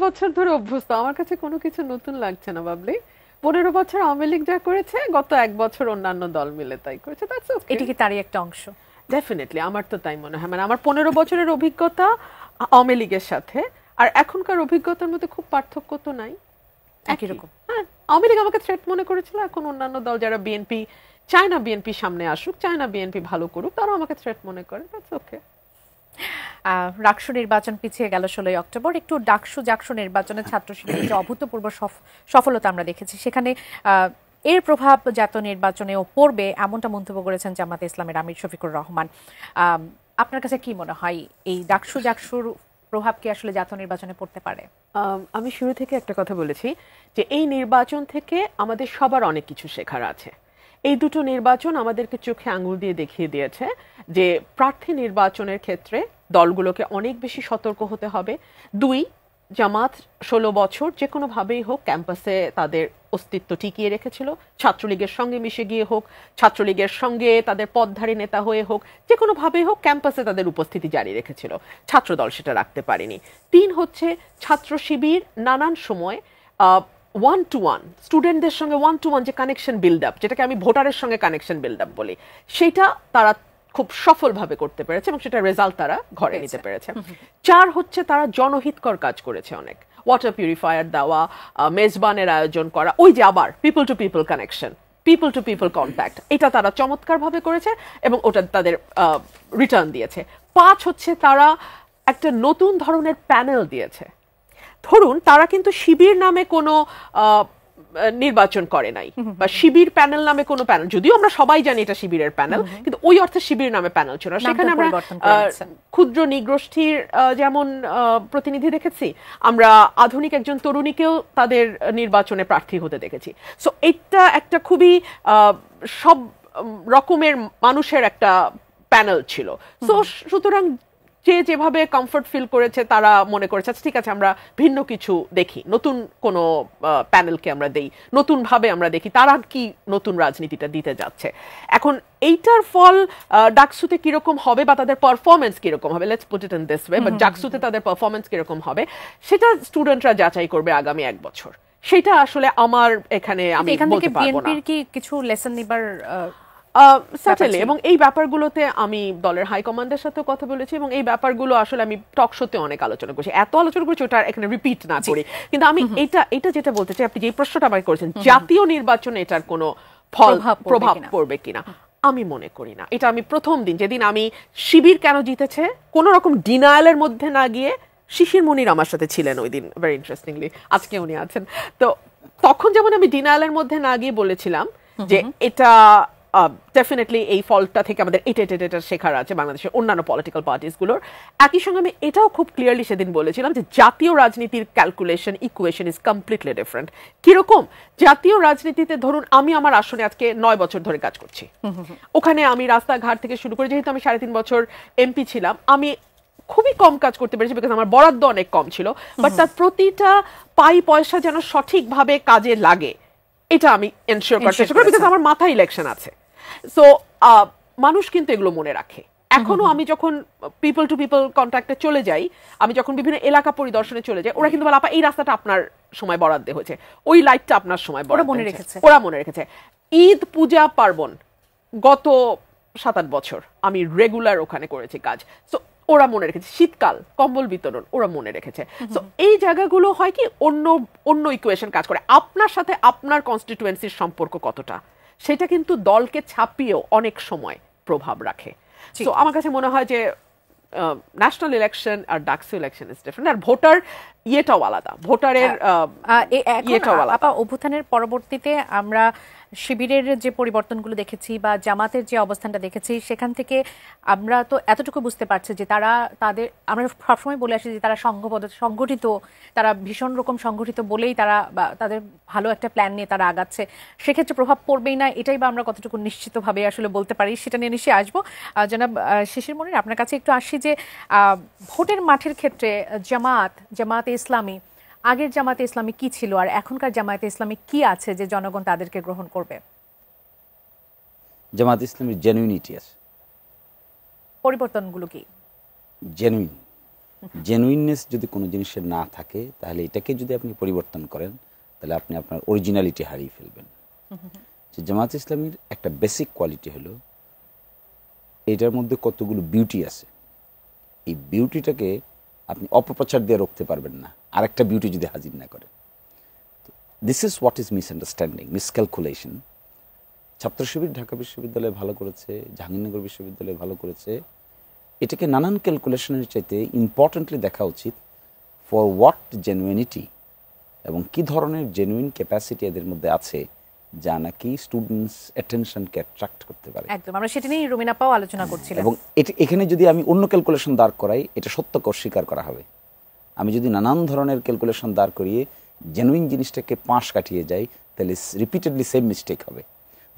বছর ধরে অভ্যস্ত, আমার কাছে কোনো কিছু নতুন লাগছে না বাবলি। 15 বছর আওয়ামী লীগ যা করেছে, গত 1 বছর অন্যান্য দল মিলে তাই করেছে, দ্যাটস ওকে। এটি কি তারই একটা অংশ? ডেফিনেটলি আমার তো তাই মনে হয়। মানে আমার 15 বছরের অভিজ্ঞতা আওয়ামী লীগের সাথে আর এখনকার অভিজ্ঞতার মধ্যে খুব পার্থক্য তো নাই, একই রকম। হ্যাঁ। আওয়ামী লীগ আমাকে থ্রেট মনে করেছিল, এখন অন্যান্য দল যারা বিএনপি চায় না বিএনপি সামনে আসুক, চায় না বিএনপি ভালো করুক, তারা আমাকে থ্রেট মনে করে, দ্যাটস ওকে। ডাকসু নির্বাচন পিছিয়ে গেল 16ই অক্টোবর। একটু ডাকসু জাকসু নির্বাচনে ছাত্র শিবিরের যে অভূতপূর্ব সফলতা আমরা দেখেছি, সেখানে এর প্রভাব জাতীয় নির্বাচনেও পড়বে এমনটা মন্তব্য করেছেন জামাতে ইসলামের আমির শফিকুর রহমান। আপনার কাছে কি মনে হয় এই ডাকসু জাকসুর প্রভাব কি আসলে জাতীয় নির্বাচনে পড়তে পারে? আমি শুরু থেকে একটা কথা বলেছি যে এই নির্বাচন থেকে আমাদের সবার অনেক কিছু শেখার আছে। এই দুটো নির্বাচন আমাদেরকে চোখে আঙুল দিয়ে দেখিয়ে দিয়েছে যে প্রার্থী নির্বাচনের ক্ষেত্রে দলগুলোকে অনেক বেশি সতর্ক হতে হবে। দুই, জামাত 16 বছর যে কোনোভাবেই হোক ক্যাম্পাসে তাদের অস্তিত্ব টিকিয়ে রেখেছিল, ছাত্রলীগের সঙ্গে মিশে গিয়ে হোক, ছাত্রলীগের সঙ্গে তাদের পদধারী নেতা হয়ে হোক, যে কোনোভাবেই হোক ক্যাম্পাসে তাদের উপস্থিতি জারি রেখেছিল, ছাত্রদল সেটা রাখতে পারেনি। তিন হচ্ছে ছাত্র শিবির নানান সময় ওয়ান টু ওয়ান স্টুডেন্টদের সঙ্গে ওয়ান টু ওয়ান যে কানেকশন বিল্ড আপ, যেটাকে আমি ভোটারের সঙ্গে কানেকশন বিল্ড আপ বলি, সেটা তারা খুব সফলভাবে করতে পেরেছে এবং সেটা রেজাল্ট তারা ঘরে নিতে পেরেছে। চার হচ্ছে তারা জনহিতকর কাজ করেছে অনেক, ওয়াটার পিউরিফায়ার দেওয়া, মেজবানের আয়োজন করা, ওই যে আবার people to people connection, people to people contact, এটা তারা চমৎকারভাবে করেছে এবং ওটা তাদের রিটার্ন দিয়েছে। পাঁচ হচ্ছে তারা একটা নতুন ধরনের প্যানেল দিয়েছে। ধরুন তারা কিন্তু শিবির নামে কোনো নির্বাচন করে নাই, বা শিবির প্যানেল নামে কোনো প্যানেল, যদিও আমরা সবাই জানি এটা শিবিরের প্যানেল, কিন্তু ওই অর্থে শিবির নামে প্যানেল ছিল। সেখানে আমরা ক্ষুদ্র নৃগোষ্ঠীর যেমন প্রতিনিধি দেখেছি, আমরা আধুনিক একজন তরুণীকেও তাদের নির্বাচনে প্রার্থী হতে দেখেছি। সো এটা একটা খুবই সব রকমের মানুষের একটা প্যানেল ছিল। সো সুতরাং যে যেভাবে কমফর্ট ফিল করেছে তারা মনে করেছে ঠিক আছে আমরা ভিন্ন কিছু দেখি, নতুন কোনো প্যানেলকে আমরা দেই, নতুন ভাবে আমরা দেখি তারা কি নতুন রাজনীতিটা দিতে যাচ্ছে। এখন এইটার ফল ডাকসুতে কিরকম হবে বা তাদের পারফরমেন্স কিরকম হবে, let's put it in this way, but ডাকসুতে তাদের পারফরমেন্স কিরকম হবে সেটা স্টুডেন্টরা যাচাই করবে আগামী 1 বছর। সেটা আসলে আমার এখানে আমি বলতে পারবো না। কি কিছু লেসন নিবার সার্টেনলি, এবং এই ব্যাপারগুলোতে আমি দলের হাইকমান্ডের সাথে কথা বলেছি এবং এই ব্যাপারগুলো আসলে আমি টক শোতে অনেক আলোচনা করছি, এত আলোচনা করছি ওটা এখানে রিপিট না করি। কিন্তু আমি এটা যেটা বলতে চাই, আপনি যে প্রশ্নটা আমাকে করেছেন জাতীয় নির্বাচনে এটার কোনো প্রভাব পড়বে কিনা, আমি মনে করি না। এটা আমি প্রথম দিন যেদিন আমি শিবির কেন জিতেছে কোনো রকম ডিনায়ালের মধ্যে না গিয়ে, শিশির মুনির আমার সাথে ছিলেন ওই দিন ভেরি ইন্টারেস্টিংলি, আজকে উনি আছেন, তো তখন যেমন আমি ডিনায়ালের মধ্যে না গিয়ে বলেছিলাম যে এটা ডেফিনেটলি এই ফলটা থেকে আমাদের এটা শেখার আছে বাংলাদেশের অন্যান্য পলিটিক্যাল পার্টিসগুলোর। একই সঙ্গে আমি এটাও খুব ক্লিয়ারলি সেদিন বলেছিলাম যে জাতীয় রাজনীতির calculation equation is completely different. কিরকম? জাতীয় রাজনীতিতে ধরুন আমি আমার আসনে আজকে 9 বছর ধরে কাজ করছি, ওখানে আমি রাস্তাঘাট থেকে শুরু করে, যেহেতু আমি 3.5 বছর এমপি ছিলাম, আমি খুবই কম কাজ করতে পেরেছি বিকজ আমার বরাদ্দ অনেক কম ছিল, বাট তার প্রতিটা পাই পয়সা যেন সঠিকভাবে কাজে লাগে এটা আমি এনশিওর করতে চেষ্টা করি, বিকজ আমার মাথায় ইলেকশন আছে। সো মানুষ কিন্তু এগুলো মনে রাখে। এখনো আমি যখন পিপল টু পিপল কন্ট্যাক্টে চলে যাই, আমি যখন বিভিন্ন এলাকা পরিদর্শনে চলে যাই, ওরা কিন্তু বলে আপা এই রাস্তাটা আপনার সময় বরাদ্দ হয়েছে, ওই লাইটটা আপনার সময় বরাদ্দ হয়েছে, ওরা মনে রেখেছে। ঈদ পূজা পার্বণ গত 7-8 বছর আমি রেগুলার ওখানে করেছি কাজ, সো ওরা মনে রেখেছে। শীতকাল কম্বল বিতরণ ওরা মনে রেখেছে। সো এই জায়গাগুলো হয় কি অন্য ইকুয়েশন কাজ করে, আপনার সাথে আপনার কনস্টিটুয়েন্সির সম্পর্ক কতটা, সেটা কিন্তু দলকে ছাপিয়েও অনেক সময় প্রভাব রাখে। তো আমার কাছে মনে হয় যে ন্যাশনাল ইলেকশন আর ডাকসু ইলেকশন ইজ ডিফারেন্ট, আর ভোটার ইয়েটাও আলাদা, ভোটারের ইয়েটাও আলাদা। অভ্যুত্থানের পরবর্তীতে আমরা শিবিরের যে পরিবর্তনগুলো দেখেছি বা জামাতের যে অবস্থানটা দেখেছি, সেখান থেকে আমরা তো এতটুকু বুঝতে পারছি যে তারা আমরা সবসময় বলে আসি যে তারা সংগঠিত, তারা ভীষণ রকম সংগঠিত বলেই তারা বা তাদের ভালো একটা প্ল্যান নিয়ে তারা আগাচ্ছে, সেক্ষেত্রে প্রভাব পড়বেই না এটাই বা আমরা কতটুকু নিশ্চিতভাবে আসলে বলতে পারি, সেটা নিয়ে নিশ্চয়ই আসবো। জনাব শিশির মুনির, আপনার কাছে একটু আসি যে ভোটের মাঠের ক্ষেত্রে জামাতে ইসলামী, আগের জামাতে ইসলামী কি ছিল আর এখনকার জামায়াতে ইসলামী কি আছে যে জনগণ তাদেরকে গ্রহণ করবে? জামায়াতে ইসলামীর জেনুইনিটি আছে। পরিবর্তনগুলো কি? জেনুইন, জেনুইননেস যদি কোনো জিনিসের না থাকে তাহলে এটাকে যদি আপনি পরিবর্তন করেন তাহলে আপনি আপনার অরিজিনালিটি হারিয়ে ফেলবেন। যে জামাত ইসলামীর একটা বেসিক কোয়ালিটি হলো এটার মধ্যে কতগুলো বিউটি আছে, এই বিউটিটাকে আপনি অপপ্রচার দিয়ে রাখতে পারবেন না আরেকটা বিউটি যদি হাজির না করে। This is what is misunderstanding, miscalculation. Chhatra Shibir Dhaka বিশ্ববিদ্যালয়ে ভালো করেছে, জাহাঙ্গীরনগর বিশ্ববিদ্যালয়ে ভালো করেছে, এটাকে নানান ক্যালকুলেশনের চাইতে ইম্পর্টেন্টলি দেখা উচিত ফর হোয়াট জেনুইনিটি এবং কি ধরনের জেনুইন ক্যাপাসিটি এদের মধ্যে আছে যা নাকি স্টুডেন্টস অ্যাটেনশনকে অ্যাট্রাক্ট করতে পারে। একদম, আমরা সেটা নিয়ে রুমিন আপাও আলোচনা করছিলাম। এবং এখানে যদি আমি অন্য ক্যালকুলেশন দাঁড় করাই এটা সত্যকে অস্বীকার করা হবে। আমি যদি নানান ধরনের ক্যালকুলেশন দাঁড় করিয়ে জেনুইন জিনিসটাকে পাশ কাটিয়ে যাই তাহলে রিপিটেডলি সেম মিস্টেক হবে।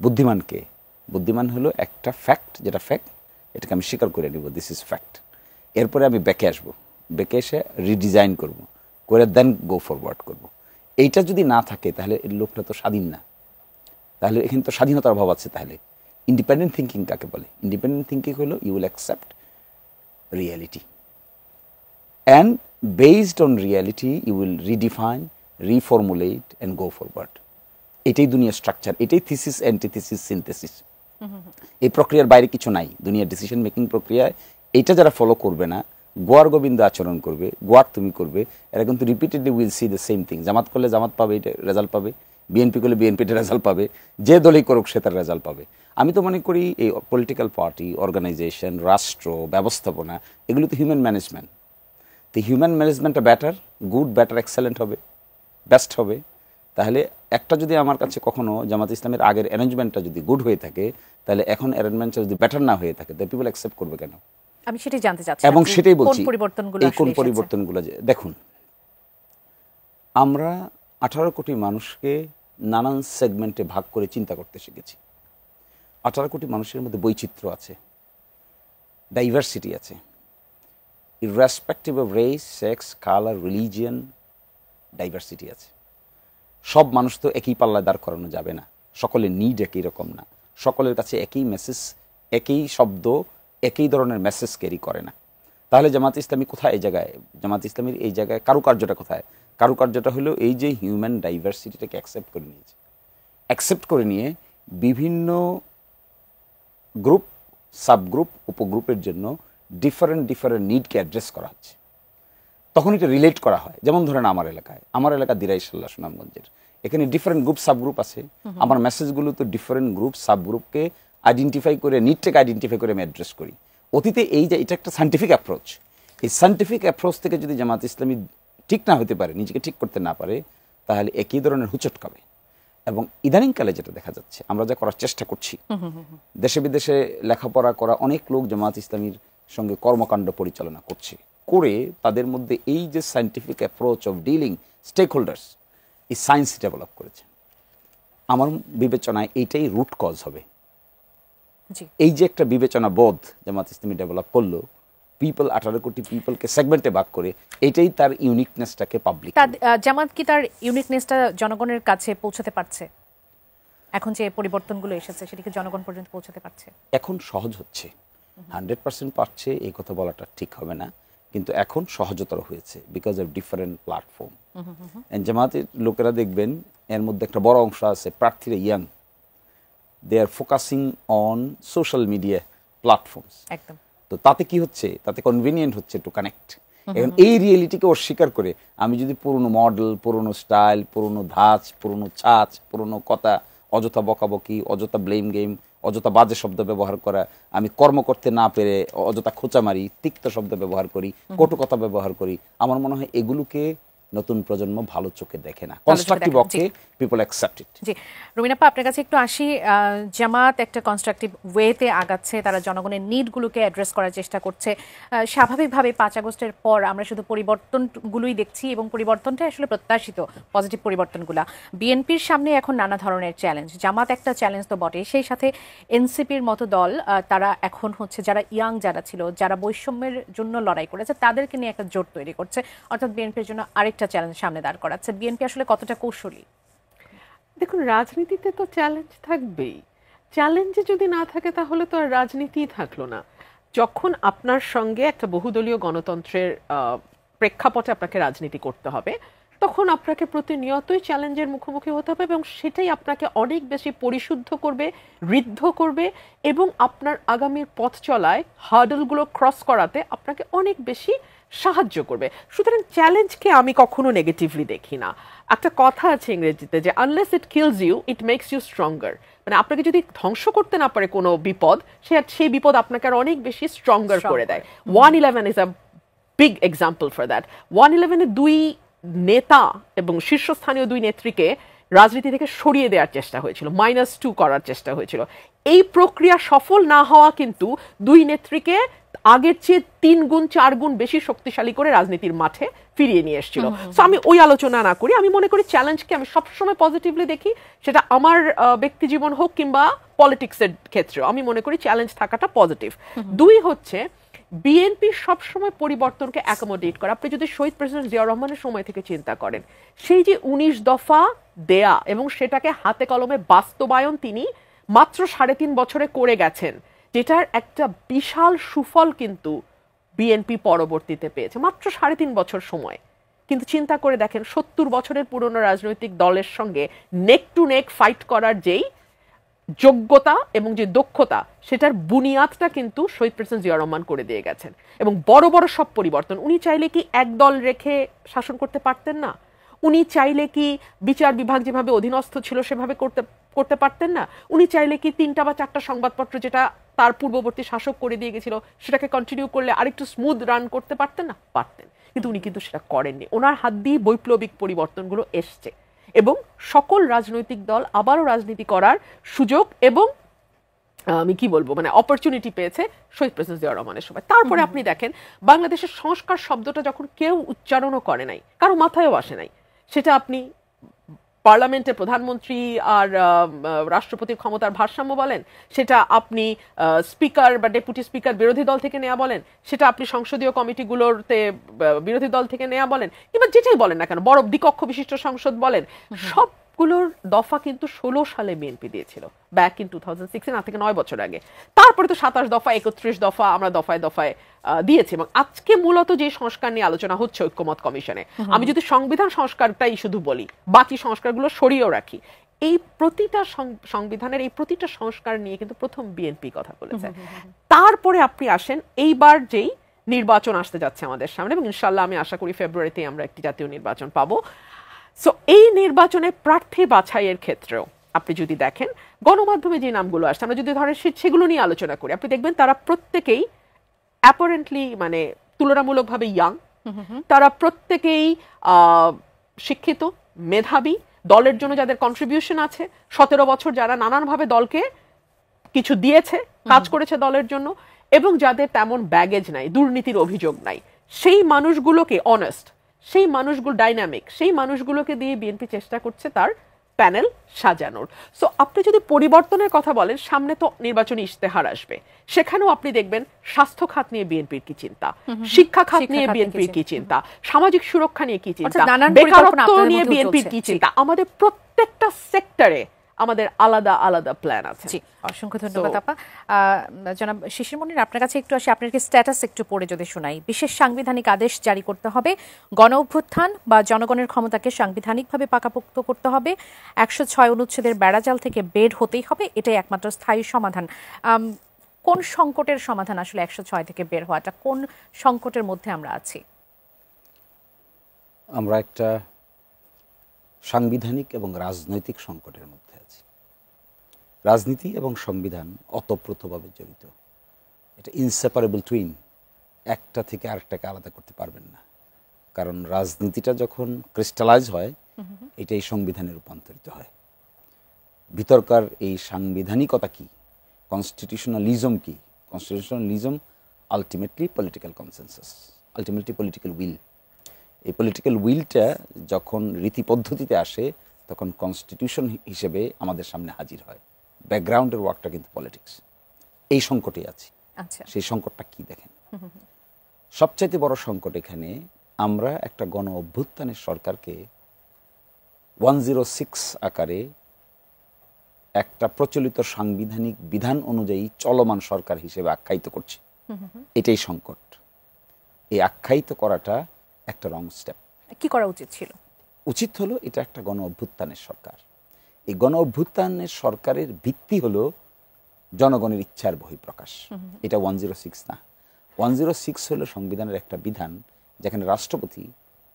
বুদ্ধিমানকে, বুদ্ধিমান হলো একটা ফ্যাক্ট, যেটা ফ্যাক্ট এটাকে আমি স্বীকার করে নিব, দিস ইজ ফ্যাক্ট। এরপরে আমি ব্যাকে আসবো, ব্যাকে এসে রিডিজাইন করব, করে দেন গো ফরওয়ার্ড করব। এইটা যদি না থাকে তাহলে এই লোকটা তো স্বাধীন না, তাহলে এখানে তো স্বাধীনতার অভাব আছে। তাহলে ইন্ডিপেন্ডেন্ট থিঙ্কিং কাকে বলে? ইন্ডিপেন্ডেন্ট থিঙ্কিং হলো you will accept reality and based on reality you will redefine, reformulate and go forward. এটাই দুনিয়ার স্ট্রাকচার, এটাই থিসিস, অ্যান্টিথিসিস, সিনথেসিস। এই প্রক্রিয়ার বাইরে কিছু নাই দুনিয়ার ডিসিশন মেকিং প্রক্রিয়ায়। এইটা যারা ফলো করবে না, গোয়ার গোবিন্দ আচরণ করবে, গোয়ার তুমি করবে, এরা কিন্তু repeatedly will see the same thing. Jamaat করলে জামাত পাবে, এটা রেজাল্ট পাবে, বিএনপি করলে বিএনপিটা রেজাল্ট পাবে, যে দলই করুক সে তার রেজাল্ট পাবে। আমি তো মনে করি এই পলিটিক্যাল পার্টি, অর্গানাইজেশন, রাষ্ট্র ব্যবস্থাপনা এগুলো তো হিউম্যান ম্যানেজমেন্ট। তো হিউম্যান ম্যানেজমেন্টটা বেটার, গুড, বেটার, এক্সেলেন্ট হবে, বেস্ট হবে। তাহলে একটা যদি আমার কাছে কখনো জামাত ইসলামের আগের অ্যারেঞ্জমেন্টটা যদি গুড হয়ে থাকে তাহলে এখন অ্যারেঞ্জমেন্টটা যদি বেটার না হয়ে থাকে তাহলে পিপল অ্যাকসেপ্ট করবে কেন? আমি সেটাই জানতে চাচ্ছি এবং সেটাই বলছি, এই কোন আসলে পরিবর্তনগুলো যে দেখুন, আমরা 18 কোটি মানুষকে নানান সেগমেন্টে ভাগ করে চিন্তা করতে শিখেছি। 18 কোটি মানুষের মধ্যে বৈচিত্র্য আছে, ডাইভার্সিটি আছে, irrespective of race, sex, colour, religion, diversity আছে। সব মানুষ তো একই পাল্লায় দাঁড় করানো যাবে না, সকলের নিড একই রকম না, সকলের কাছে একই মেসেজ, একই শব্দ, একই ধরনের মেসেজ ক্যারি করে না। তাহলে জামাত ইসলামী কোথায় এই জায়গায়? জামাত ইসলামীর এই জায়গায় কারুকার্যটা কোথায়? কারুকার্যটা হলো এই যে হিউম্যান ডাইভার্সিটিটাকে অ্যাকসেপ্ট করে নিয়েছে। অ্যাকসেপ্ট করে নিয়ে বিভিন্ন গ্রুপ, সাবগ্রুপ, উপগ্রুপের জন্য ডিফারেন্ট নিডকে অ্যাড্রেস করা হচ্ছে। তখন এটা রিলেট করা হয়। যেমন ধরেন আমার এলাকা দিরাইশাল্লাহ সুনামগঞ্জের, এখানে ডিফারেন্ট গ্রুপ সাবগ্রুপ আছে। আমার মেসেজগুলো তো ডিফারেন্ট গ্রুপ সাবগ্রুপকে আইডেন্টিফাই করে, নিডটাকে আইডেন্টিফাই করে আমি অ্যাড্রেস করি। অতীতে এই যে এটা একটা সায়েন্টিফিক অ্যাপ্রোচ, এই সায়েন্টিফিক অ্যাপ্রোচ থেকে যদি জামাত ইসলামী ঠিক না হতে পারে, নিজেকে ঠিক করতে না পারে, তাহলে একই ধরনের হুচট খাবে। এবং ইদানিংকালে যেটা দেখা যাচ্ছে, আমরা যা করার চেষ্টা করছি, দেশে বিদেশে লেখাপড়া করা অনেক লোক জামাত ইসলামীর সঙ্গে কর্মকাণ্ড পরিচালনা করছে, করে তাদের মধ্যে এই যে scientific approach of dealing stakeholders, এই সায়েন্স ডেভেলপ করেছে। আমার বিবেচনায় এইটাই রুট কজ হবে। এই যে একটা বিবেচনা বোধ জামাত ইসলামী ডেভেলপ করলো, পিপল 18 কোটি পিপলকে সেগমেন্টে ভাগ করে, এটাই তার ইউনিকনেসটাকে পাবলিক। জামাত কি তার ইউনিকনেসটা জনগণের কাছে পৌঁছাতে পারছে? এখন যে পরিবর্তনগুলো এসেছে সেটা কি জনগণ পর্যন্ত পৌঁছাতে পারছে? এখন সহজ হচ্ছে, 100% পারছে এই কথা বলাটা ঠিক হবে না, কিন্তু এখন সহজতর হয়েছে বিকজ অফ ডিফারেন্ট প্ল্যাটফর্ম। জামাতের লোকেরা দেখবেন এর মধ্যে একটা বড় অংশ আছে প্রার্থীরা young, they are focusing on social media platforms. একদম। তো তাতে কি হচ্ছে? তাতে কনভিনিয়েন্ট হচ্ছে টু কানেক্ট। এখন এই রিয়েলিটিকে অস্বীকার করে আমি যদি পুরনো মডেল, পুরনো স্টাইল, পুরনো ধাঁচ, পুরনো ছাঁচ, পুরনো কথা, অযথা বকাবকি, অযথা ব্লেম গেম, অযথা বাজে শব্দ ব্যবহার করা, আমি কর্ম করতে না পেরে অযথা খোঁচা মারি, তিক্ত শব্দ ব্যবহার করি, কটু কথা ব্যবহার করি, আমার মনে হয় এগুলোকে নতুন প্রজন্ম ভালো চোখে দেখে না। Constructive okay people accept it. জি, রুমিন আপা আপনার কাছে একটু আসি। জামাত একটা কনস্ট্রাকটিভ ওয়েতে আগাচ্ছে, তারা জনগণের নিডগুলোকে অ্যাড্রেস করার চেষ্টা করছে। স্বাভাবিকভাবে 5 আগস্টের পর আমরা শুধু পরিবর্তনগুলোই দেখছি এবং পরিবর্তনটা আসলে প্রত্যাশিত, পজিটিভ পরিবর্তনগুলো। বিএনপির সামনে এখন নানা ধরনের চ্যালেঞ্জ, জামাত একটা চ্যালেঞ্জ তো বটে, সেই সাথে এনসিপির মতো দল, তারা এখন হচ্ছে যারা ইয়াং যারা ছিল, যারা বৈষম্যের জন্য লড়াই করেছে, তাদেরকে নিয়ে একটা জোট তৈরি করছে, অর্থাৎ বিএনপির জন্য আরেকটা চ্যালেঞ্জ সামনে দাঁড় করাচ্ছে। বিএনপি আসলে কতটা কৌশলী? দেখুন, রাজনীতিতে তো চ্যালেঞ্জ থাকবেই। চ্যালেঞ্জে যদি না থাকে তাহলে তো আর রাজনীতিই থাকলো না। যখন আপনার সঙ্গে একটা বহুদলীয় গণতন্ত্রের প্রেক্ষাপটে আপনাকে রাজনীতি করতে হবে, তখন আপনাকে প্রতিনিয়তই চ্যালেঞ্জের মুখোমুখি হতে হবে এবং সেটাই আপনাকে অনেক বেশি পরিশুদ্ধ করবে, ঋদ্ধ করবে এবং আপনার আগামীর পথ চলায় হার্ডলগুলো ক্রস করাতে আপনাকে অনেক বেশি সাহায্য করবে। সুতরাং চ্যালেঞ্জকে আমি কখনো নেগেটিভলি দেখি না। একটা কথা আছে ইংরেজিতে যে unless it kills you it makes you stronger. মানে আপনাকে যদি ধ্বংস করতে না পারে কোনো বিপদ, সেই বিপদ আপনাকে আর অনেক বেশি স্ট্রঙ্গার করে দেয়। 111 is a big example for that. 111-এ 2 নেতা এবং শীর্ষস্থানীয় 2 নেত্রীকে রাজনীতি থেকে সরিয়ে দেওয়ার চেষ্টা হয়েছিল, -2 করার চেষ্টা হয়েছিল। এই প্রক্রিয়া সফল না হওয়া কিন্তু 2 নেত্রীকে আগের চেয়ে 3 গুণ 4 গুণ বেশি শক্তিশালী করে রাজনীতির মাঠে ফিরিয়ে নিয়ে এসেছিল। সো আমি ওই আলোচনা না করি, আমি মনে করি চ্যালেঞ্জকে আমি সবসময় পজিটিভলি দেখি, সেটা আমার ব্যক্তি জীবন হোক কিংবা পলিটিক্সের ক্ষেত্রেও আমি মনে করি চ্যালেঞ্জ থাকাটা পজিটিভ। 2 হচ্ছে বিএনপি সবসময় পরিবর্তনকে অ্যাকোমোডেট করে। আপনি যদি শহীদ প্রেসিডেন্ট জিয়াউর রহমানের সময় থেকে চিন্তা করেন, সেই যে 19 দফা দেয়া এবং সেটাকে হাতে কলমে বাস্তবায়ন তিনি মাত্র 3.5 বছরে করে গেছেন, যেটার একটা বিশাল সুফল কিন্তু বিএনপি পরবর্তীতে পেয়েছে মাত্র 3.5 বছর সময়। কিন্তু চিন্তা করে দেখেন 70 বছরের পুরনো রাজনৈতিক দলের সঙ্গে নেক টু নেক ফাইট করার যেই যোগ্যতা এবং যে দক্ষতা, সেটার বুনিয়াদটা কিন্তু শহীদ প্রেসিডেন্ট জিয়াউর রহমান করে দিয়ে গেছেন। এবং বড় বড় সব পরিবর্তন উনি চাইলে কি এক দল রেখে শাসন করতে পারতেন না? উনি চাইলে কি বিচার বিভাগ যেভাবে অধীনস্থ ছিল সেভাবে করতে পারতেন না? উনি চাইলে কি 3টা বা 4টা সংবাদপত্র যেটা তার পূর্ববর্তী শাসক করে দিয়ে গেছিল সেটাকে কন্টিনিউ করলে আরেকটু স্মুথ রান করতে পারতেন না? পারতেন। কিন্তু উনি কিন্তু সেটা করেননি। ওনার হাত দিয়ে বৈপ্লবিক পরিবর্তনগুলো এসছে এবং সকল রাজনৈতিক দল আবারও রাজনীতি করার সুযোগ এবং আমি কি বলবো মানে অপরচুনিটি পেয়েছে শহীদ প্রেসিডেন্ট জিয়াউর রহমানের সময়। তারপরে আপনি দেখেন বাংলাদেশের সংস্কার শব্দটা যখন কেউ উচ্চারণও করে নাই, কারো মাথায়ও আসে নাই, সেটা আপনি পার্লামেন্টে প্রধানমন্ত্রী আর রাষ্ট্রপতির ক্ষমতার ভারসাম্য বলেন, সেটা আপনি স্পিকার বা ডেপুটি স্পিকার বিরোধী দল থেকে নেওয়া বলেন, সেটা আপনি সংসদীয় কমিটিগুলোতে বিরোধী দল থেকে নেওয়া বলেন, কিংবা যেটাই বলেন না কেন, বড় দ্বিকক্ষ বিশিষ্ট সংসদ বলেন, সবগুলোর দফা কিন্তু 16 সালে বিএনপি দিয়েছিল, ব্যাক ইন 2006, না থেকে 9 বছর আগে। তারপরে তো 27 দফা 31 দফা আমরা দফায় দফায় দিয়েছে। এবং আজকে মূলত যে সংস্কার নিয়ে আলোচনা হচ্ছে ঐক্যমত কমিশনে, আমি যদি সংবিধান সংস্কারটাই শুধু বলি, বাকি সংস্কারগুলো সরিয়েও রাখি, এই প্রতিটা সংবিধানের এই প্রতিটা সংস্কার নিয়ে কিন্তু প্রথম বিএনপি কথা বলেছে। তারপরে আপনি আসেন এইবার যেই নির্বাচন আসতে যাচ্ছে আমাদের সামনে, এবং ইনশাল্লাহ আমি আশা করি ফেব্রুয়ারিতে আমরা একটি জাতীয় নির্বাচন পাবো। সো এই নির্বাচনে প্রার্থী বাছাইয়ের ক্ষেত্রেও আপনি যদি দেখেন গণমাধ্যমে যে নামগুলো আসছে, আমরা যদি ধরেন সেগুলো নিয়ে আলোচনা করি, আপনি দেখবেন তারা প্রত্যেকেই অ্যাপারেন্টলি মানে তুলনামূলকভাবে ইয়াং, তারা প্রত্যেকেই শিক্ষিত, মেধাবী, দলের জন্য যাদের কন্ট্রিবিউশন আছে, 17 বছর যারা নানানভাবে দলকে কিছু দিয়েছে, কাজ করেছে দলের জন্য, এবং যাদের তেমন ব্যাগেজ নাই, দুর্নীতির অভিযোগ নাই, সেই মানুষগুলোকে অনেস্ট, সেই মানুষগুলো ডাইনামিক, সেই মানুষগুলোকে দিয়ে বিএনপি চেষ্টা করছে তার প্যানেল সাজানোর। সো আপনি যদি পরিবর্তনের কথা বলেন, সামনে তো নির্বাচনী ইশতেহার আসবে, সেখানেও আপনি দেখবেন স্বাস্থ্য খাত নিয়ে বিএনপির কি চিন্তা, শিক্ষা খাত নিয়ে বিএনপির কি চিন্তা, সামাজিক সুরক্ষা নিয়ে কি চিন্তা, বেকারত্ব নিয়ে বিএনপির কি চিন্তা, আমাদের প্রত্যেকটা সেক্টরে আমাদের আলাদা আলাদা প্ল্যান আছে। অসংখ্য ধন্যবাদ আপা। জনাব শিশির মনির, আপনার কাছে একটু আসি, আপনার কি স্ট্যাটাস একটু পড়ে যদি শোনাই। বিশেষ সাংবিধানিক আদেশ জারি করতে হবে, গণ অভ্যুত্থান বা জনগণের ক্ষমতাকে সাংবিধানিকভাবে পাকাপোক্ত করতে হবে, 106 অনুচ্ছেদের বেড়াজাল থেকে বের হতেই হবে, এটাই একমাত্র স্থায়ী সমাধান। কোন সংকটের সমাধান আসলে 106 থেকে বের হওয়াটা? কোন সংকটের মধ্যে আমরা আছি? আমরা একটা সাংবিধানিক এবং রাজনৈতিক সংকটের মধ্যে আছি। রাজনীতি এবং সংবিধান ওতপ্রোতভাবে জড়িত, এটা ইনসেপারেবল টুইন, একটা থেকে আরেকটাকে আলাদা করতে পারবেন না। কারণ রাজনীতিটা যখন ক্রিস্টালাইজ হয়, এটাই সংবিধানে রূপান্তরিত হয়। ভিতরকার এই সাংবিধানিকতা কি, কনস্টিটিউশনালিজম কি? কনস্টিটিউশনালিজম ultimately political consensus, ultimately political will. এই পলিটিক্যাল উইলটা যখন রীতি পদ্ধতিতে আসে, তখন কনস্টিটিউশন হিসেবে আমাদের সামনে হাজির হয়। ব্যাকগ্রাউন্ডের ওয়ার্কটা কিন্তু পলিটিক্স। এই সংকটে আছি। সেই সংকটটা কি দেখেন, সবচাইতে বড় সংকট এখানে আমরা একটা গণ অভ্যুত্থানের সরকারকে 106 আকারে একটা প্রচলিত সাংবিধানিক বিধান অনুযায়ী চলমান সরকার হিসেবে আখ্যায়িত করছি। এটাই সংকট। এই আখ্যায়িত করাটা একটা রং স্টেপ। কি করা উচিত ছিল? উচিত হলো এটা একটা গণ অভ্যুত্থানের সরকার। এই গণ অভ্যুত্থানের সরকারের ভিত্তি হলো জনগণের ইচ্ছার বহিঃপ্রকাশ। এটা 106 না। 106 হলো সংবিধানের একটা বিধান যেখানে রাষ্ট্রপতি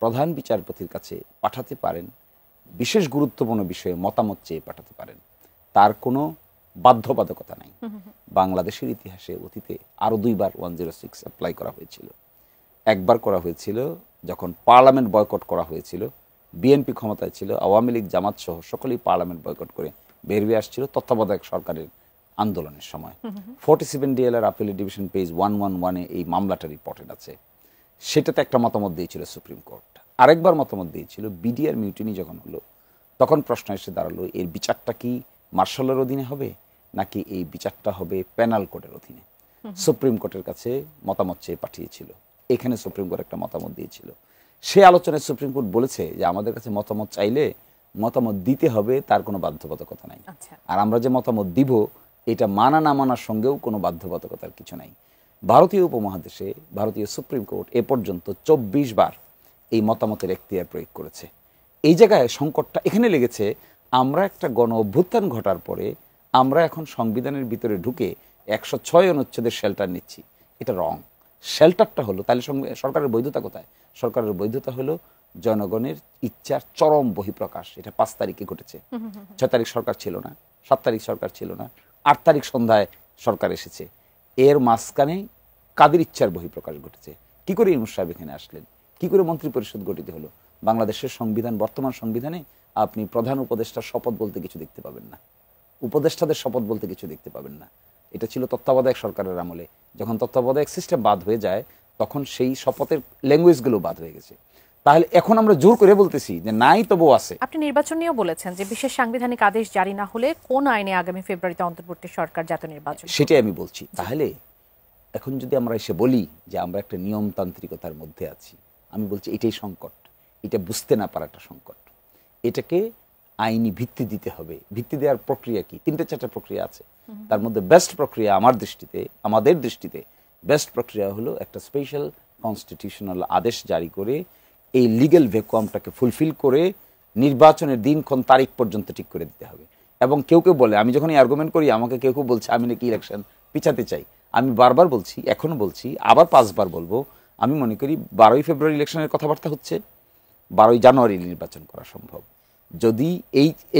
প্রধান বিচারপতির কাছে পাঠাতে পারেন, বিশেষ গুরুত্বপূর্ণ বিষয়ে মতামত চেয়ে পাঠাতে পারেন। তার কোনো বাধ্যবাধকতা নাই। বাংলাদেশের ইতিহাসে অতীতে আরো 2বার 106 অ্যাপ্লাই করা হয়েছিল। একবার করা হয়েছিল যখন পার্লামেন্ট বয়কট করা হয়েছিল, বিএনপি ক্ষমতায় ছিল, আওয়ামী লীগ জামাত সহ সকলেই পার্লামেন্ট বয়কট করে বের হয়ে আসছিল তত্ত্বাবধায়ক সরকারের আন্দোলনের সময়। 47 DLR আপিলের ডিভিশন পেজ 111-এ এই মামলাটা রিপোর্টেড আছে। সেটাতে একটা মতামত দিয়েছিল সুপ্রিম কোর্ট। আরেকবার মতামত দিয়েছিল বিডিআর মিউটিনি যখন হলো, তখন প্রশ্ন এসে দাঁড়ালো এর বিচারটা কি মার্শালের অধীনে হবে নাকি এই বিচারটা হবে পেনাল কোর্টের অধীনে। সুপ্রিম কোর্টের কাছে মতামত চেয়ে পাঠিয়েছিল। এখানে সুপ্রিম কোর্ট একটা মতামত দিয়েছিল। সে আলোচনায় সুপ্রিম কোর্ট বলেছে যে আমাদের কাছে মতামত চাইলে মতামত দিতে হবে, তার কোনো বাধ্যবাধকতা নাই। আর আমরা যে মতামত দিব এটা মানা না মানার সঙ্গেও কোনো বাধ্যবাধকতার কিছু নাই। ভারতীয় উপমহাদেশে ভারতীয় সুপ্রিম কোর্ট এ পর্যন্ত 24 বার এই মতামতের এখতিয়ার প্রয়োগ করেছে। এই জায়গায় সংকটটা এখানে লেগেছে, আমরা একটা গণ অভ্যুত্থান ঘটার পরে আমরা এখন সংবিধানের ভিতরে ঢুকে 106 অনুচ্ছেদের শেল্টার নিচ্ছি। এটা রং। শেল্টারটা হলো তাহলে সরকারের বৈধতা কোথায়? সরকারের বৈধতা হলো জনগণের ইচ্ছার চরম বহিঃপ্রকাশ। এটা 5 তারিখে ঘটেছে। 6 তারিখ সরকার ছিল না, 7 তারিখ সরকার ছিল না, 8 তারিখ সন্ধ্যায় সরকার এসেছে। এর মাঝখানে কাদের ইচ্ছার বহিঃপ্রকাশ ঘটেছে? কি করে ইউনূস সাহেব এখানে আসলেন? কি করে মন্ত্রী পরিষদ গঠিত হলো? বাংলাদেশের সংবিধান, বর্তমান সংবিধানে আপনি প্রধান উপদেষ্টার শপথ বলতে কিছু দেখতে পাবেন না, উপদেষ্টাদের শপথ বলতে কিছু দেখতে পাবেন না। এটা ছিল তত্ত্বাবধায়ক সরকারের আমলে। যখন তত্ত্বাবধায়ক সিস্টেম বাদ হয়ে যায় তখন সেই শপথের ল্যাঙ্গুয়েজগুলো বাদ হয়ে গেছে। তাহলে এখন আমরা জোর করে বলতেছি যে নাই তবু আছে। আপনি নির্বাচন নিয়েও বলেছেন যে বিশেষ সাংবিধানিক আদেশ জারি না হলে কোন আইনে আগামী ফেব্রুয়ারিতে অন্তর্বর্তী সরকার জাতীয় নির্বাচন? সেটাই আমি বলছি। তাহলে এখন যদি আমরা এসে বলি যে আমরা একটা নিয়মতান্ত্রিকতার মধ্যে আছি, আমি বলছি এটাই সংকট। এটা বুঝতে না পারাটা সংকট। এটাকে আইনি ভিত্তি দিতে হবে। ভিত্তি দেওয়ার প্রক্রিয়া কি? 3-4টা প্রক্রিয়া আছে। তার মধ্যে বেস্ট প্রক্রিয়া আমাদের দৃষ্টিতে বেস্ট প্রক্রিয়া হলো একটা স্পেশাল কনস্টিটিউশনাল আদেশ জারি করে এই লিগ্যাল ভ্যাকুয়ামটাকে ফুলফিল করে নির্বাচনের দিনক্ষণ তারিখ পর্যন্ত ঠিক করে দিতে হবে। এবং কেউ কেউ বলে, আমি যখন আর্গুমেন্ট করি আমাকে কেউ কেউ বলছে আমি নাকি ইলেকশন পিছাতে চাই। আমি বারবার বলছি, এখনো বলছি, আবার 5 বার বলবো, আমি মনে করি 12ই ফেব্রুয়ারি ইলেকশনের কথাবার্তা হচ্ছে, 12ই জানুয়ারি নির্বাচন করা সম্ভব যদি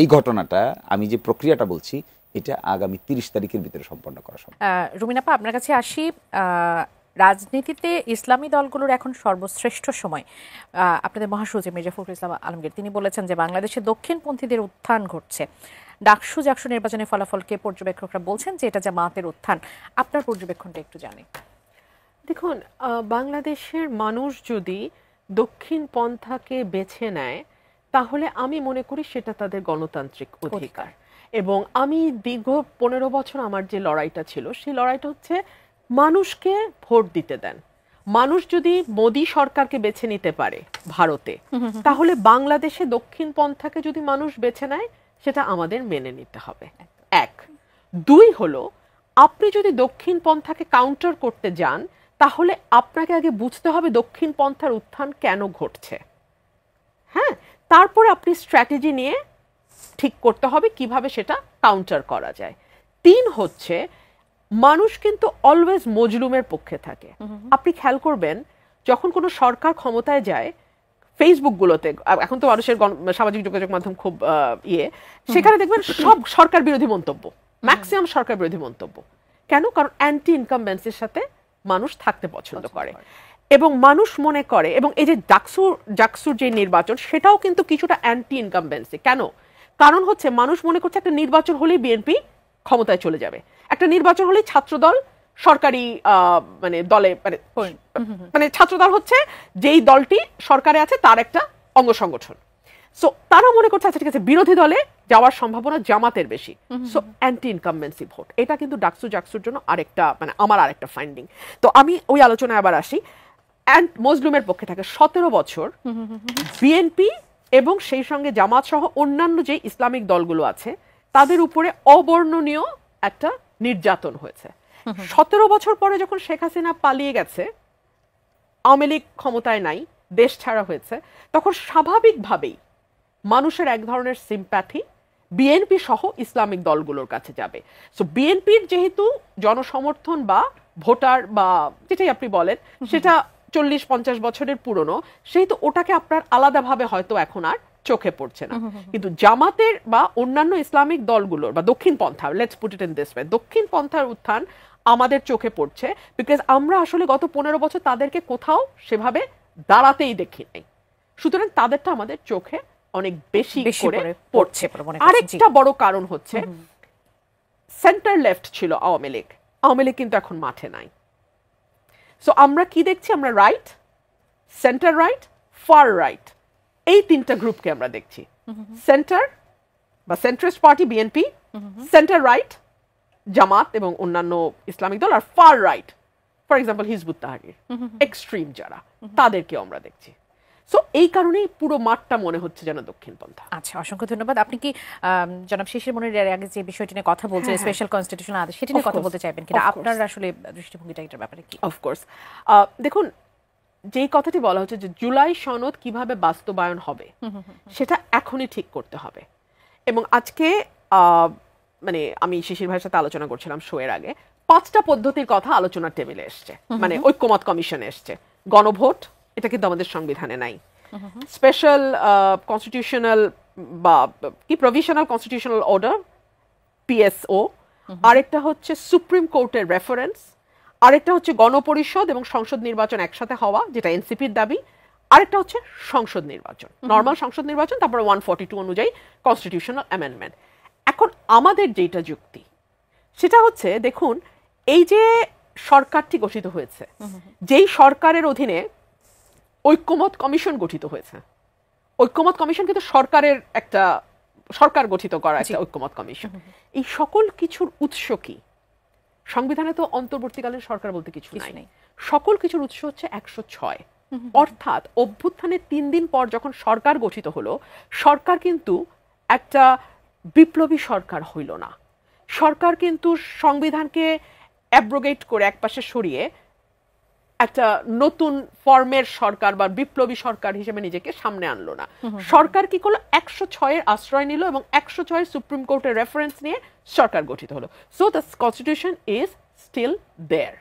এই ঘটনাটা, আমি যে প্রক্রিয়াটা বলছি এটা আগামী 30 তারিখের ভিতরে সম্পন্ন করা সম্ভব। রুমিন আপা, আপনার কাছে আসি। রাজনীতিতে ইসলামী দলগুলোর এখন সর্বশ্রেষ্ঠ সময়। আপনাদের মহাসচিব মির্জা ফখরুল ইসলাম আলমগীর তিনি বলেছেন যে বাংলাদেশে দক্ষিণপন্থীদের উত্থান ঘটছে। ডাকসু জাকসু নির্বাচনের ফলাফলকে পর্যবেক্ষকরা বলছেন যে এটা জামায়াতের উত্থান। আপনার পর্যবেক্ষণটা একটু জানি। দেখুন, বাংলাদেশের মানুষ যদি দক্ষিণ পন্থাকে বেছে নেয় তাহলে আমি মনে করি সেটা তাদের গণতান্ত্রিক অধিকার। এবং আমি দীর্ঘ 15 বছর আমার যে লড়াইটা ছিল সেই লড়াইটা হচ্ছে মানুষকে ভোট দিতে দেন। মানুষ যদি মোদি সরকারকে বেছে নিতে পারে ভারতে, তাহলে বাংলাদেশে দক্ষিণ পন্থাকে যদি মানুষ বেছে নেয় সেটা আমাদের মেনে নিতে হবে। 1, 2 হলো, আপনি যদি দক্ষিণ পন্থাকে কাউন্টার করতে যান তাহলে আপনাকে আগে বুঝতে হবে দক্ষিণ পন্থার উত্থান কেন ঘটছে। হ্যাঁ, তারপরে আপনি স্ট্র্যাটেজি নিয়ে ঠিক করতে হবে কিভাবে সেটা কাউন্টার করা যায়। 3 হচ্ছে, মানুষ কিন্তু অলওয়েজ মজলুমের পক্ষে থাকে। আপনি খেয়াল করবেন যখন কোনো সরকার ক্ষমতায় যায়, ফেসবুক গুলোতে এখন তো মানুষের সামাজিক যোগাযোগ মাধ্যম খুব সেখানে দেখবেন সব সরকার বিরোধী মন্তব্য, ম্যাক্সিমাম সরকার বিরোধী মন্তব্য। কেন? কারণ অ্যান্টি ইনকামবেন্সির সাথে মানুষ থাকতে পছন্দ করে এবং মানুষ মনে করে, এবং এই যে জাকসুর যে নির্বাচন সেটাও কিন্তু কিছুটা অ্যান্টি ইনকামবেন্সি। কেন? কারণ হচ্ছে মানুষ মনে করছে একটা নির্বাচন হলেই বিএনপি ক্ষমতায় চলে যাবে, একটা নির্বাচন হলেই ছাত্রদল সরকারি মানে দলে মানে ছাত্রদল হচ্ছে যেই দলটি সরকারে আছে তার একটা অঙ্গ সংগঠন। সো তারা মনে করছে আচ্ছা ঠিক আছে, বিরোধী দলে যাওয়ার সম্ভাবনা জামাতের বেশি। সো অ্যান্টি ইনকামবেন্সি ভোট, এটা কিন্তু জাকসুর জন্য আরেকটা মানে আমার আরেকটা ফাইন্ডিং। তো আমি ওই আলোচনায় আবার আসি। মজলুমের পক্ষে থাকে 17 বছর বিএনপি এবং সেই সঙ্গে জামাত সহ অন্যান্য যে ইসলামিক দলগুলো আছে তাদের উপরে অবর্ণনীয় একটা নির্যাতন হয়েছে। 17 বছর পরে যখন শেখ হাসিনা পালিয়ে গেছে, আওয়ামী লীগ ক্ষমতায় নাই, দেশ ছাড়া হয়েছে, তখন স্বাভাবিকভাবেই মানুষের এক ধরনের সিম্প্যাথি বিএনপি সহ ইসলামিক দলগুলোর কাছে যাবে। সো বিএনপির যেহেতু জনসমর্থন বা ভোটার বা যেটাই আপনি বলেন সেটা 40-50 বছরের পুরনো, সেহেতু ওটাকে আপনার আলাদাভাবে হয়তো এখন আর চোখে পড়ছে না। কিন্তু জামাতের বা অন্যান্য ইসলামিক দলগুলোর বা দক্ষিণ পন্থা, let's put it in this way, দক্ষিণ পন্থার উত্থান আমাদের চোখে পড়ছে, বিকজ আমরা আসলে গত 15 বছর তাদেরকে কোথাও সেভাবে দাঁড়াতেই দেখি নাই। সুতরাং তাদেরটা আমাদের চোখে অনেক বেশি করে পড়ছে। আরেকটা বড় কারণ হচ্ছে সেন্টার লেফট ছিল আওয়ামী লীগ, আওয়ামী লীগ কিন্তু এখন মাঠে নাই। সো আমরা কি দেখছি? আমরা right, center right, far right, এই তিনটা গ্রুপকে আমরা দেখছি। সেন্টার বা centrist party BNP, center right Jamaat এবং অন্যান্য ইসলামিক দল, আর far right for example Hizbut Tahrir, extreme যারা, তাদেরকেও আমরা দেখছি। সো এই কারণেই পুরো মাঠটা মনে হচ্ছে যেন দক্ষিণপন্থা। আচ্ছা, অসংখ্য ধন্যবাদ। আপনি কি জনাব শিশির মনির আগে যে বিষয়টি নিয়ে কথা বলছেন, স্পেশাল কনস্টিটিউশনাল আদেশ, সেটা নিয়ে কথা বলতে চাইবেন কিনা? আপনার আসলে দৃষ্টিভঙ্গিটা এটার ব্যাপারে কি? অফকোর্স, দেখুন, যেই কথাটি বলা হচ্ছে যে জুলাই সনদ কিভাবে বাস্তবায়ন হবে সেটা এখনই ঠিক করতে হবে। এবং আজকে মানে আমি শিশির ভাইয়ের সাথে আলোচনা করছিলাম শো এর আগে, 5টা পদ্ধতির কথা আলোচনার টেবিলে এসছে, মানে ঐক্যমত কমিশনে এসছে। গণভোট, এটা কিন্তু আমাদের সংবিধানে নাই। স্পেশাল কনস্টিটিউশনাল বা কি প্রভিশনাল কনস্টিটিউশনাল অর্ডার, পিএসও, আরেকটা হচ্ছে সুপ্রিম কোর্টের রেফারেন্স, আরেকটা হচ্ছে গণপরিষদ এবং সংসদ নির্বাচন একসাথে হওয়া, যেটা এনসিপির দাবি, আরেকটা হচ্ছে সংসদ নির্বাচন, নর্মাল সংসদ নির্বাচন, তারপরে 142 অনুযায়ী কনস্টিটিউশনাল অ্যামেন্ডমেন্ট। এখন আমাদের যেটা যুক্তি সেটা হচ্ছে, দেখুন, এই যে সরকারটি গঠিত হয়েছে, যেই সরকারের অধীনে ঐক্যমত কমিশন গঠিত হয়েছে, ঐক্যমত কমিশন কিন্তু সরকারের একটা, সরকার গঠিত করা একটা ঐক্যমত কমিশন, এই সকল কিছুর উৎস কি? সংবিধানে তো অন্তর্বর্তীকালীন সরকার বলতে কিছু নাই। সকল কিছুর উৎস হচ্ছে 106। অর্থাৎ অভ্যুত্থানের 3 দিন পর যখন সরকার গঠিত হলো, সরকার কিন্তু একটা বিপ্লবী সরকার হইল না। সরকার কিন্তু সংবিধানকে অ্যাব্রোগেট করে একপাশে সরিয়ে একটা নতুন ফর্মের সরকার বা বিপ্লবী সরকার হিসেবে নিজেকে সামনে আনলো না। সরকার কি করলো? 106-এর আশ্রয় নিল এবং 106 সুপ্রিম কোর্টের রেফারেন্স নিয়ে সরকার গঠিত হলো। So the constitution is still there.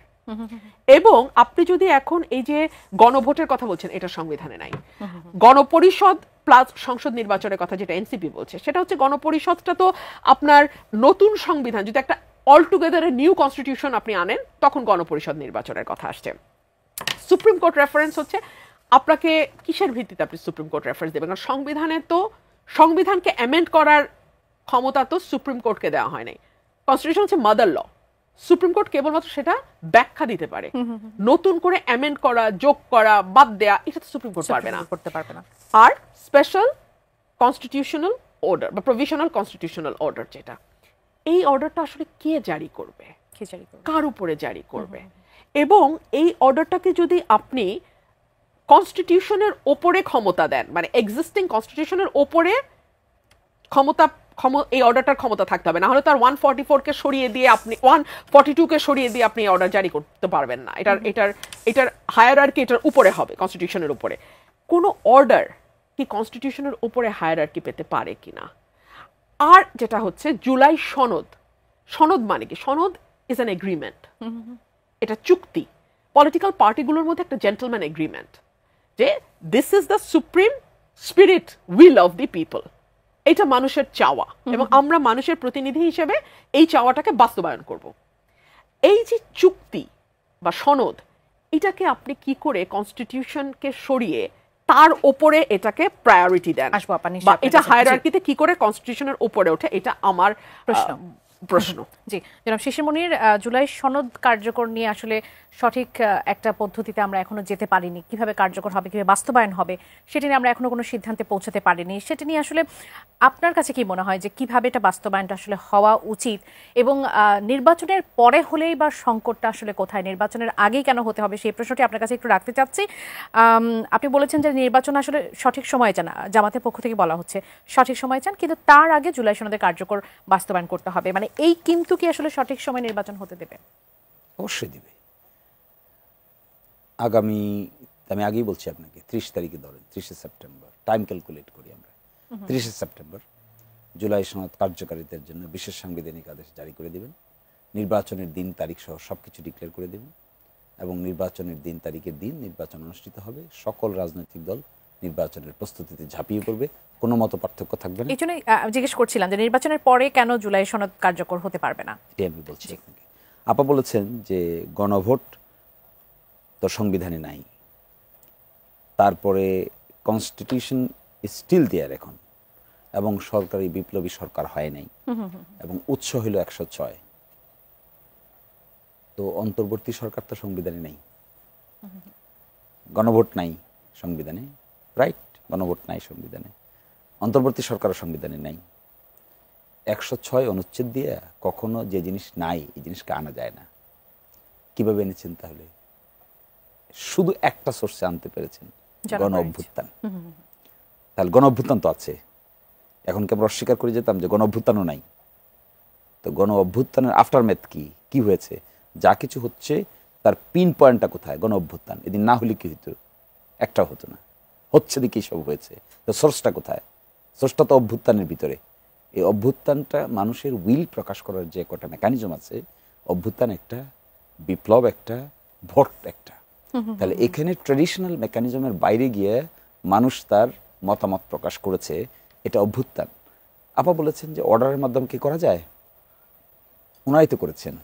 এবং আপনি যদি এখন এই যে গণভোটের কথা বলছেন, এটা সংবিধানে নাই। গণপরিষদ প্লাস সংসদ নির্বাচনের কথা যেটা এনসিপি বলছে, সেটা হচ্ছে গণপরিষদটা তো আপনার নতুন সংবিধান, যদি একটা অল টুগেদার নিউ কনস্টিটিউশন আপনি আনেন, তখন গণপরিষদ নির্বাচনের কথা আসছে। সুপ্রিম কোর্ট রেফারেন্স হচ্ছে, আপনাকে কিসের ভিত্তিতে আপনি সুপ্রিম কোর্ট রেফারেন্স দেবেন? কারণ সংবিধানে তো সংবিধানকে অ্যামেন্ড করার ক্ষমতা তো সুপ্রিম কোর্টকে দেওয়া হয় নাই। কনস্টিটিউশন হচ্ছে মাদার ল, সুপ্রিম কোর্ট কেবলমাত্র সেটা ব্যাখ্যা দিতে পারে। নতুন করে অ্যামেন্ড করা, যোগ করা, বাদ দেয়া, এটা তো সুপ্রিম কোর্ট করতে পারবে না। আর স্পেশাল কনস্টিটিউশনাল অর্ডার বা প্রভিশনাল কনস্টিটিউশনাল অর্ডার, যেটা, এই অর্ডারটা আসলে কে জারি করবে, কার উপরে জারি করবে? এবং এই অর্ডারটাকে যদি আপনি কনস্টিটিউশনের ওপরে ক্ষমতা দেন, মানে এক্সিস্টিং কনস্টিটিউশনের ওপরে ক্ষমতা, এই অর্ডারটার ক্ষমতা থাকতে হবে, না হলে তার 144-কে সরিয়ে দিয়ে আপনি 142-কে সরিয়ে দিয়ে আপনি অর্ডার জারি করতে পারবেন না। এটার হায়ারার্কি এটার উপরে হবে, কনস্টিটিউশনের উপরে। কোনো অর্ডার কি কনস্টিটিউশনের উপরে হায়ারার্কি পেতে পারে কিনা? আর যেটা হচ্ছে জুলাই সনদ, সনদ মানে কি? সনদ ইজ অ্যান এগ্রিমেন্ট, এটা চুক্তি, পলিটিক্যাল পার্টিগুলোর মধ্যে একটা জেন্টলম্যান এগ্রিমেন্ট, যে this is the supreme spirit will of the people, এটা মানুষের চাওয়া, এবং আমরা মানুষের প্রতিনিধি হিসেবে এই চাওয়াটাকে বাস্তবায়ন করব। এই যে চুক্তি বা সনদ, এটাকে আপনি কি করে কনস্টিটিউশনকে সরিয়ে তার ওপরে এটাকে প্রায়োরিটি দেন, বা এটা হায়ারার্কিতে কি করে কনস্টিটিউশনের উপরে ওঠে, এটা আমার প্রশ্ন। জি, জনাব শিশির মনির, জুলাই সনদ কার্যকর নিয়ে আসলে সঠিক একটা পদ্ধতিতে আমরা এখনো যেতে পারিনি। কিভাবে কার্যকর হবে, কিভাবে বাস্তবায়ন হবে, সেটা নিয়ে আমরা এখনো কোনো সিদ্ধান্তে পৌঁছাতে পারিনি। সেটা নিয়ে আসলে আপনার কাছে কি মনে হয় যে কিভাবে এটা বাস্তবায়নটা আসলে হওয়া উচিত, এবং নির্বাচনের পরে হলেই বা সংকটটা আসলে কোথায়, নির্বাচনের আগেই কেন হতে হবে, সেই প্রশ্নটি আপনার কাছে একটু রাখতে চাচ্ছি। আপনি বলেছেন যে নির্বাচন আসলে সঠিক সময় চান, জামাতের পক্ষ থেকে বলা হচ্ছে সঠিক সময় চান, কিন্তু তার আগে জুলাই সনদের কার্যকর বাস্তবায়ন করতে হবে। মানে এই কিন্তু কি আসলে সঠিক সময় নির্বাচন হতে দেবে? অবশ্যই দিবে। আগামী, আমি আগেই বলছি আপনাকে, 30 তারিখে ধরেন, 30শে সেপ্টেম্বর টাইম ক্যালকুলেট করি আমরা, 30শে সেপ্টেম্বর জুলাই সনদ কার্যকারিতার জন্য বিশেষ সাংবিধানিক আদেশ জারি করে দিবেন, নির্বাচনের দিন তারিখ সহ সবকিছু ডিক্লেয়ার করে দেবেন, এবং নির্বাচনের দিন তারিখের দিন নির্বাচন অনুষ্ঠিত হবে। সকল রাজনৈতিক দল নির্বাচনের প্রস্তুতিতে ঝাঁপিয়ে পড়বে, কোনো মত পার্থক্য থাকবে না। এই জন্যই জিজ্ঞেস করছিলাম যে নির্বাচনের পরে কেন জুলাই সনদ কার্যকর হতে পারবে না। এটাই আমি বলছি আপনাকে। আপা বলেছেন যে গণভোট তো সংবিধানে নাই, তারপরে কনস্টিটিউশন স্টিল দেয়ার এখন, এবং সরকারি বিপ্লবী সরকার হয় নাই, এবং উৎস হইল 106। তো অন্তর্বর্তী সরকার তো সংবিধানে নাই, গণভোট নাই সংবিধানে, রাইট? গণভোট নাই সংবিধানে, অন্তর্বর্তী সরকারও সংবিধানে নাই। 106 অনুচ্ছেদ দিয়ে কখনো যে জিনিস নাই এই জিনিসকে আনা যায় না। কিভাবে এনেছেন তাহলে? শুধু একটা সোর্সে আনতে পেরেছেন, গণ অভ্যুত্থান। তাহলে গণ অভ্যুত্থান তো আছে, এখন কি আমরা অস্বীকার করে যেতাম যে গণ অভ্যুত্থানও নাই? তো গণ অভ্যুত্থানের আফটারম্যাথ কি হয়েছে? যা কিছু হচ্ছে তার পিন পয়েন্টটা কোথায়? গণ অভ্যুত্থান। এদিন না হলে কি হইতো? একটাও হতো না, হচ্ছে দেখি সব হয়েছে। তো সোর্সটা কোথায়? সোর্সটা তো অভ্যুত্থানের ভিতরে। এই অভ্যুত্থানটা মানুষের উইল প্রকাশ করার যে কটা মেকানিজম আছে, অভ্যুত্থান একটা, বিপ্লব একটা, ভোট একটা। তাহলে এখানে ট্র্যাডিশনাল মেকানিজমের বাইরে গিয়ে মানুষ তার মতামত প্রকাশ করেছে, এটা অভ্যুত্থান। আপা বলেছেন যে অর্ডারের মাধ্যমে কি করা যায়? ওনারাই তো করেছেন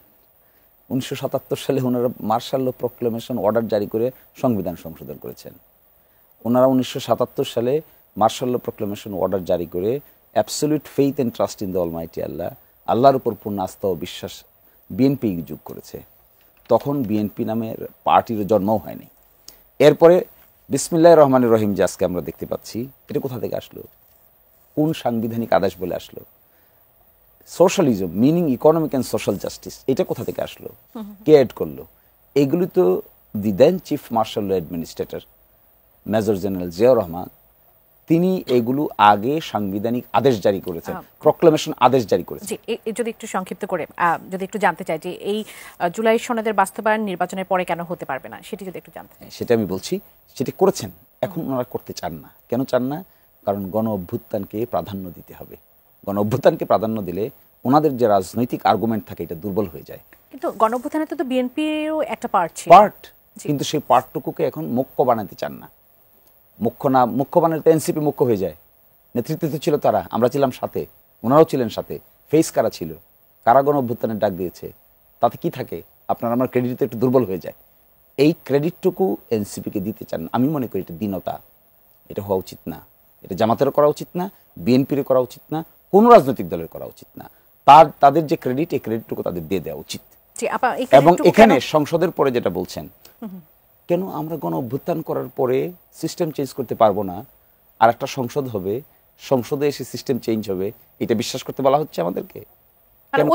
1977 সালে। ওনারা মার্শাল ল প্রক্লেমেশন অর্ডার জারি করে সংবিধান সংশোধন করেছেন। ওনারা 1977 সালে মার্শাল ল প্রক্লেমেশন অর্ডার জারি করে absolute faith and trust in the almighty Allah, আল্লাহর উপর পূর্ণ আস্থা ও বিশ্বাস, বিএনপি যোগ করেছে। তখন বিএনপি নামের পার্টির জন্মও হয়নি। এরপরে বিসমিল্লাহির রহমানির রহিম যে আজকে আমরা দেখতে পাচ্ছি, এটা কোথা থেকে আসলো? কোন সাংবিধানিক আদেশ বলে আসলো? Socialism, meaning economic and social justice, এটা কোথা থেকে আসলো? কে অ্যাড করলো? এগুলি তো the then chief martial law administrator major general Ziaur Rahman, তিনি এগুলো আগে সাংবিধানিক আদেশ জারি করেছেন, প্রক্লেমেশন আদেশ জারি করেছেন। জি, যদি একটু সংক্ষিপ্ত করে যদি একটু জানতে চাই যে এই জুলাই সনদের বাস্তবায়ন নির্বাচনের পরে কেন হতে পারবে না, সেটি যদি একটু জানতে চাই। সেটা আমি বলছি, সেটি করেছেন, এখন ওনারা করতে চান না। কেন চান না? কারণ গণ অভ্যুত্থানকে প্রাধান্য দিতে হবে। গণ অভ্যুত্থানকে প্রাধান্য দিলে ওনাদের যে রাজনৈতিক আর্গুমেন্ট থাকে এটা দুর্বল হয়ে যায়। কিন্তু গণ অভ্যুত্থানে তো বিএনপিরও একটা পার্ট ছিল, কিন্তু সেই পার্টটুকুকে এখন মুখ্য বানাতে চান না। মুখ্য বানালে তো এনসিপি মুখ্য হয়ে যায়। নেতৃত্বে তো ছিল তারা, আমরা ছিলাম সাথে, ওনারাও ছিলেন সাথে। ফেস কারা ছিল? কারা গণ অভ্যুত্থানের ডাক দিয়েছে? তাতে কি থাকে? আপনার আমার ক্রেডিট তো একটু দুর্বল হয়ে যায়। এই ক্রেডিটটুকু এনসিপিকে দিতে চান। আমি মনে করি এটা দীনতা, এটা হওয়া উচিত না। এটা জামাতেরও করা উচিত না, বিএনপিরও করা উচিত না, কোনো রাজনৈতিক দলের করা উচিত না। তাদের যে ক্রেডিট, এই ক্রেডিটটুকু তাদের দিয়ে দেওয়া উচিত। এবং এখানে সংসদের পরে যেটা বলছেন, কেন আমরা গণ অভ্যুত্থান করার পরে সিস্টেম চেঞ্জ করতে পারবো না? আর একটা সংসদ হবে, সংসদে এসে সিস্টেম চেঞ্জ হবে, এটা বিশ্বাস করতে বলা হচ্ছে আমাদেরকে।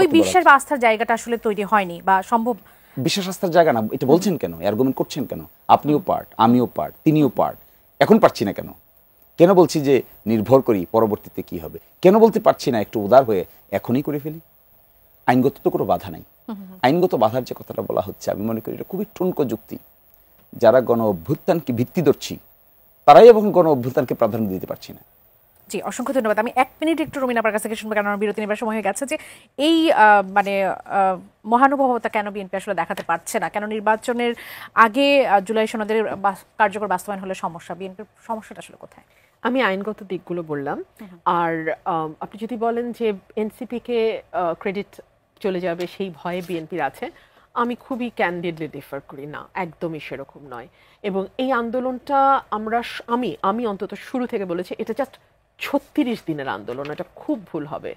ওই বিশ্বাস বা আস্থার জায়গাটা আসলে তৈরি হয়নি বা সম্ভব। বিশ্বাস আস্থার জায়গা না, এটা বলছেন কেন? আর্গুমেন্ট করছেন কেন? আপনিও পার্ট, আমিও পার্ট, তিনিও পার্ট। এখন পারছি না কেন? কেন বলছি যে নির্ভর করি পরবর্তীতে কি হবে? কেন বলতে পারছি না একটু উদার হয়ে এখনই করে ফেলি? আইনগত তো কোনো বাধা নাই। আইনগত বাধার যে কথাটা বলা হচ্ছে, আমি মনে করি এটা খুবই ঠুনকো যুক্তি। যারা গণ অভ্যুত্থানকে ভিত্তিদর্শী, তারাই এবং গণ অভ্যুত্থানকে প্রাধান্য দিতে পারছি না। জি, অসংখ্য ধন্যবাদ। আমি 1 মিনিট একটু রুমিন আপনার কাছ থেকে শুনবো, কারণ আমার বিরতি নেবার সময় হয়ে গেছে। যে এই মানে মহানুভবতা কেন বিএনপি আসলে দেখাতে পারছে না? কেন নির্বাচনের আগে জুলাই সনদের কার্যকর বাস্তবায়ন হলে সমস্যা? বিএনপির সমস্যাটা আসলে কোথায়? আমি আইনগত দিকগুলো বললাম। আর আপনি যদি বলেন যে এনসিপিকে ক্রেডিট চলে যাবে সেই ভয়ে বিএনপির আছে, আমি খুবই ক্যান্ডিডলি ডিফার করি না, একদমই সেরকম নয়। এবং এই আন্দোলনটা আমি অন্তত শুরু থেকে বলেছি, এটা জাস্ট 36 দিনের আন্দোলন, এটা খুব ভুল হবে।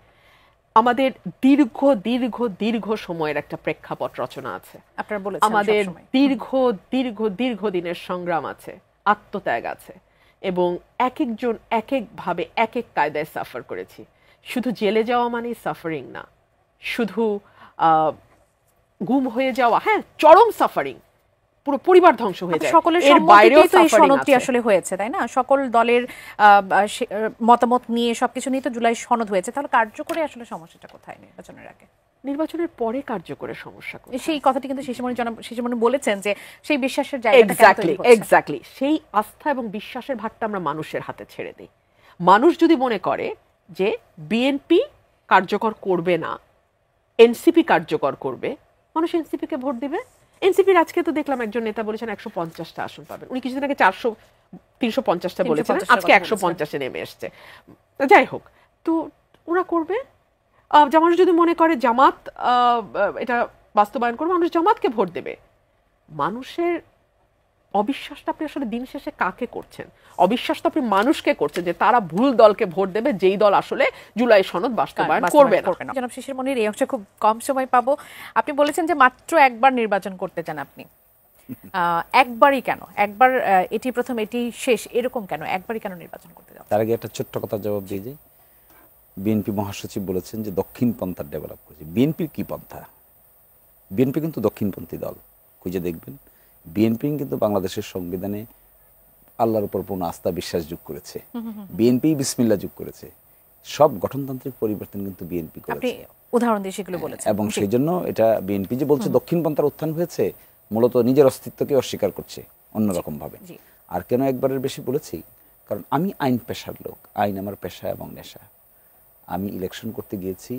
আমাদের দীর্ঘ দীর্ঘ দীর্ঘ সময়ের একটা প্রেক্ষাপট রচনা আছে, আপনারা বলেছেন। আমাদের দীর্ঘ দীর্ঘ দীর্ঘ দিনের সংগ্রাম আছে, আত্মত্যাগ আছে, এবং এক একজন এক একভাবে এক এক কায়দায় সাফার করেছি। শুধু জেলে যাওয়া মানে সাফারিং না, শুধু গুম হয়ে যাওয়া, হ্যাঁ চরম সাফারিং, পুরো পরিবার ধ্বংস হয়ে যায়। সকলের সম্মতিতেই তো এই সনদটি আসলে হয়েছে, তাই না? সকল দলের মতামত নিয়ে সবকিছু নিয়ে তো জুলাই সনদ হয়েছে। তাহলে কার্যকরী আসলে সমস্যাটা কোথায় নির্বাচনের আগে? নির্বাচনের পরে কার্যকরের সমস্যা কোথায়? সেই কথাটি কিন্তু শিশুমণি বলেছেন যে সেই বিশ্বাসের জায়গাটা কেন তৈরি হচ্ছে? এক্স্যাক্টলি সেই আস্থা এবং বিশ্বাসের ভারটা আমরা মানুষের হাতে ছেড়ে দিই। মানুষ যদি মনে করে যে বিএনপি কার্যকর করবে না, এনসিপি কার্যকর করবে, মানুষ এনসিপি কে ভোট দিবে। এনসিপির আজকে তো দেখলাম একজন নেতা বলেছেন 150টা আসন পাবেন, উনি কিছুদিন আগে 350টা বলেছেন, আজকে 150-এ নেমে এসছে। যাই হোক, তো ওরা করবে। মানুষ যদি মনে করে জামাত এটা বাস্তবায়ন করবে, মানুষ জামাতকে ভোট দেবে। মানুষের অবিশ্বাসটা আপনি আসলে দিন শেষে কাকে করছেন? অবিশ্বাস তো আপনি মানুষকে করছেন যে তারা ভুল দলকে ভোট দেবে, যেই দল আসলে জুলাই সনদ বাস্তবায়ন করবে না। জনাব শিশিরমণির এই অংশে খুব কম সময় পাবো। আপনি বলেছেন যে মাত্র একবার নির্বাচন করতে চান আপনি, একবারই কেন? একবার এটি প্রথম এটি শেষ এরকম কেন? একবারই কেন নির্বাচন করতে যান? তার আগে একটা ছোট্ট কথা জবাব দিয়ে যাই। বিএনপি মহাসচিব বলেছেন যে দক্ষিণ পন্থার ডেভেলপ করেছে। বিএনপির কি পন্থা? বিএনপি কিন্তু দক্ষিণপন্থী দল, খুঁজে দেখবেন। বিএনপি কিন্তু বাংলাদেশের সংবিধানে আল্লাহর উপর পূর্ণ আস্থা বিশ্বাস যোগ করেছে, বিএনপি বিসমিল্লাহ যোগ করেছে। সব গঠনতান্ত্রিক পরিবর্তন কিন্তু বিএনপি করেছে, উদাহরণ দিয়ে সেগুলো বলেছেন। এবং সেই জন্য এটা বিএনপি যে বলছে দক্ষিণপন্থার উত্থান হয়েছে, মূলত নিজের অস্তিত্বকে অস্বীকার করছে অন্যরকম ভাবে। আর কেন একবারের বেশি বলেছি? কারণ আমি আইন পেশার লোক, আইন আমার পেশা এবং নেশা। আমি ইলেকশন করতে গিয়েছি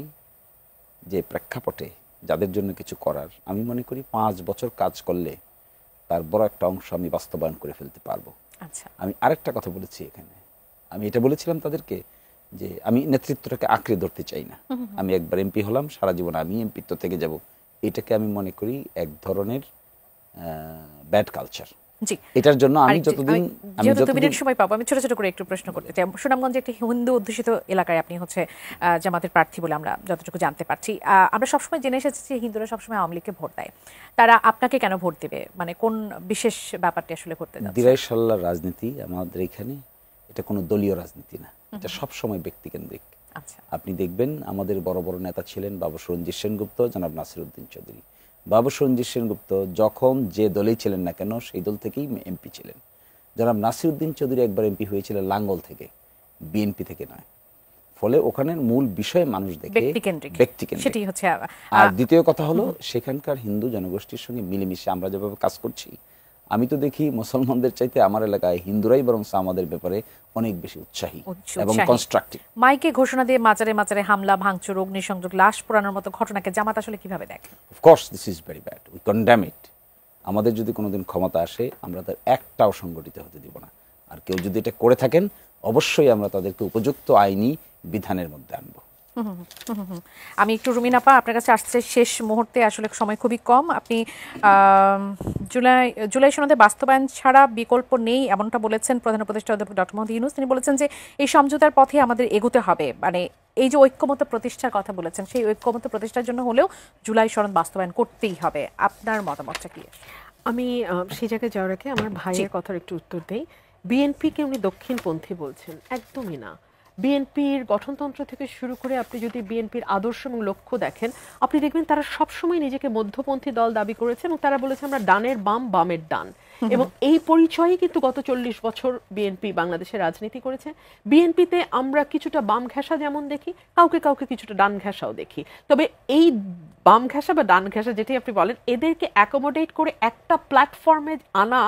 যে প্রেক্ষাপটে যাদের জন্য কিছু করার, আমি মনে করি 5 বছর কাজ করলে তার বড় একটা অংশ আমি বাস্তবায়ন করে ফেলতে পারবো। আচ্ছা, আমি আরেকটা কথা বলেছি এখানে, আমি এটা বলেছিলাম তাদেরকে যে আমি নেতৃত্বটাকে আঁকড়ে ধরতে চাই না। আমি একবার এমপি হলাম, সারা জীবন আমি এমপিত্ব থেকে যাব, এটাকে আমি মনে করি এক ধরনের ব্যাড কালচার। এটার জন্য আমি যতদিন সময় পাবো আমি ছোট ছোট করে একটু প্রশ্ন করতে চাই। সুনামগঞ্জে একটি হিন্দু অধ্যুষিত এলাকায় আপনি হচ্ছে জামাতের প্রার্থী বলে আমরা যতটুকু জানতে পারছি। আমরা সবসময় জেনে এসেছি যে হিন্দুরা সবসময় আওয়ামী লীগকে ভোট দেয়। তারা আপনাকে কেন ভোট দেবে? মানে কোন বিশেষ ব্যাপারটি আসলে করতে যাচ্ছে? দিরাইশাল্লাহর রাজনীতি আমাদের এখানে এটা কোনো দলীয় রাজনীতি না, এটা সবসময় ব্যক্তিকেন্দ্রিক। আচ্ছা, আপনি দেখবেন আমাদের বড় বড় নেতা ছিলেন বাবু রঞ্জিত সেনগুপ্ত, জনাব নাসিরউদ্দিন চৌধুরী। বাবু রঞ্জিত সেনগুপ্ত যখন যে দলেই ছিলেন না কেন সেই দল থেকেই এমপি ছিলেন। জনাব নাসিরউদ্দিন চৌধুরী একবার এমপি হয়েছিলেন লাঙ্গল থেকে, বিএনপি থেকে নয়। ফলে ওখানের মূল বিষয় মানুষ দেখে ব্যক্তিকেন্দ্রিক। আর দ্বিতীয় কথা হলো সেখানকার হিন্দু জনগোষ্ঠীর সঙ্গে মিলেমিশে আমরা যেভাবে কাজ করছি, আমি তো দেখি মুসলমানদের চাইতে আমার এলাকায় হিন্দুরাই বরং আমাদের ব্যাপারে অনেক বেশি উৎসাহী এবং কনস্ট্রাকটিভ। মাইকে ঘোষণা দিয়ে মাজারে মাজারে হামলা, ভাঙচুর, অগ্নিসংযোগ, লাশ পোড়ানোর মতো ঘটনাকে জামাত আসলে কিভাবে দেখে? Of course this is very bad, we condemn it. আমাদের যদি কোনোদিন ক্ষমতা আসে আমরা তার একটাও সংগঠিত হতে দিব না। আর কেউ যদি এটা করে থাকেন অবশ্যই আমরা তাদেরকে উপযুক্ত আইনি বিধানের মধ্যে আনবো। আমি একটু রুমিন আপা আপনার কাছে আসছে শেষ মুহূর্তে, আসলে সময় খুবই কম। আপনি জুলাই সনদে বাস্তবায়ন ছাড়া বিকল্প নেই এমনটা বলেছেন প্রধান উপদেষ্টা অধ্যাপক ডক্টর মোহাম্মদ ইউনূস। তিনি বলেছেন যে এই সমঝোতার পথে আমাদের এগোতে হবে, মানে এই যে ঐক্যমত্য প্রতিষ্ঠার কথা বলেছেন সেই ঐক্যমত্য প্রতিষ্ঠার জন্য হলেও জুলাই সনদ বাস্তবায়ন করতেই হবে। আপনার মতামতটা কি? আমি সেই জায়গায় যাওয়ার আগে আমার ভাইয়ের কথার একটু উত্তর দেই। বিএনপিকে উনি দক্ষিণপন্থী বলছেন, একদমই না। বিএনপির গঠনতন্ত্র থেকে শুরু করে আপনি যদি বিএনপির আদর্শ এবং লক্ষ্য দেখেন, আপনি দেখবেন তারা সবসময় নিজেকে মধ্যপন্থী দল দাবি করেছে এবং তারা বলেছে আমরা ডানের বাম, বামের ডান। এবং এই পরিচয়ই কিন্তু গত 40 বছর বিএনপি বাংলাদেশের রাজনীতি করেছে। বিএনপিতে আমরা কিছুটা বাম ঘেঁষা যেমন দেখি, কাউকে কাউকে কিছুটা ডান ঘেঁষাও দেখি। তবে এই বাম ঘেঁষা বা ডান ঘেঁষা যেটি আপনি বলেন, এদেরকে অ্যাকোমোডেট করে একটা প্ল্যাটফর্মে আনা,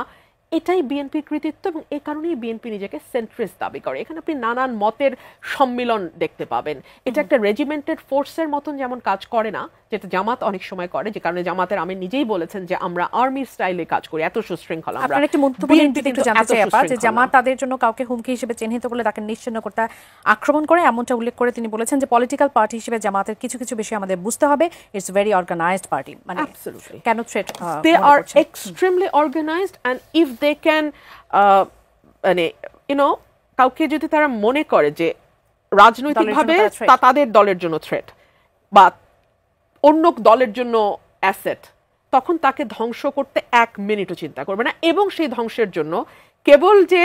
এটাই বিএনপির কৃতিত্ব এবং এই কারণেই বিএনপি নিজেকে সেন্ট্রিস্ট দাবি করে। এখানে আপনি নানান মতের সম্মিলন দেখতে পাবেন। এটা একটা রেজিমেন্টেড ফোর্সের মতন যেমন কাজ করে না, যেটা জামাত অনেক সময় করে, যে কারণে জামাতের আমি নিজেই বলেছেন যে আমরা আর্মি স্টাইলে কাজ করি, এত সুশৃঙ্খলা। আপনার একটা মন্তব্য একটু জানতে চাই আপা, যে জামাত তাদের জন্য কাউকে হুমকি হিসেবে চিহ্নিত করলে তাকে নিশ্চিহ্ন করতে আক্রমণ করে, এমনটা উল্লেখ করে তিনি বলেছেন যে পলিটিক্যাল পার্টি হিসেবে জামাতের কিছু কিছু বিষয় আমাদের বুঝতে হবে, ইটস ভেরি অর্গানাইজড পার্টি। মানে অ্যাবসলিউটলি কেন threat? They are extremely organised and if they can মানে কাউকে যদি তারা মনে করে যে রাজনৈতিকভাবে তাদের দলের জন্য থ্রেট বা অন্য দলের জন্য অ্যাসেট, তখন তাকে ধ্বংস করতে 1 মিনিটও চিন্তা করবে না। এবং সেই ধ্বংসের জন্য কেবল যে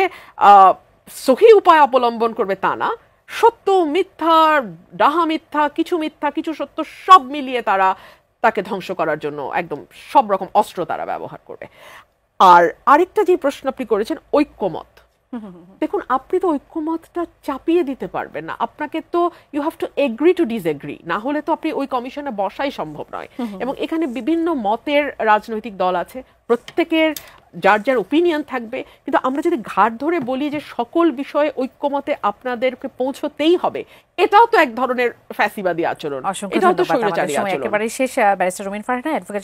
সহি উপায় অবলম্বন করবে তা না, সত্য মিথ্যা, ডাহা মিথ্যা, কিছু সত্য সব মিলিয়ে তারা তাকে ধ্বংস করার জন্য একদম সব রকম অস্ত্র তারা ব্যবহার করবে। আর আরেকটা যে প্রশ্ন আপনি করেছেন ঐক্যমত, দেখুন, আপনি তো ঐক্যমতটা চাপিয়ে দিতে পারবেন না, আপনাকে তো you have to agree to disagree, না হলে তো আপনি ওই কমিশনে বসাই সম্ভব নয়। এবং এখানে বিভিন্ন মতের রাজনৈতিক দল আছে, প্রত্যেকের যার যার ওপিনিয়ন থাকবে, কিন্তু আমরা যদি ঘাট ধরে বলি যে সকল বিষয়ে ঐক্যমতে আপনাদেরকে পৌঁছতেই হবে, এটাও তো এক ধরনের ফ্যাসিবাদী আচরণ, অসংখ্য এটাও তো ধন্যবাদ। আমাদের স্বৈরাচারী সময় আচরণ। একেবারে শেষ। ব্যারিস্টার রুমিন ফারহানা, অ্যাডভোকেট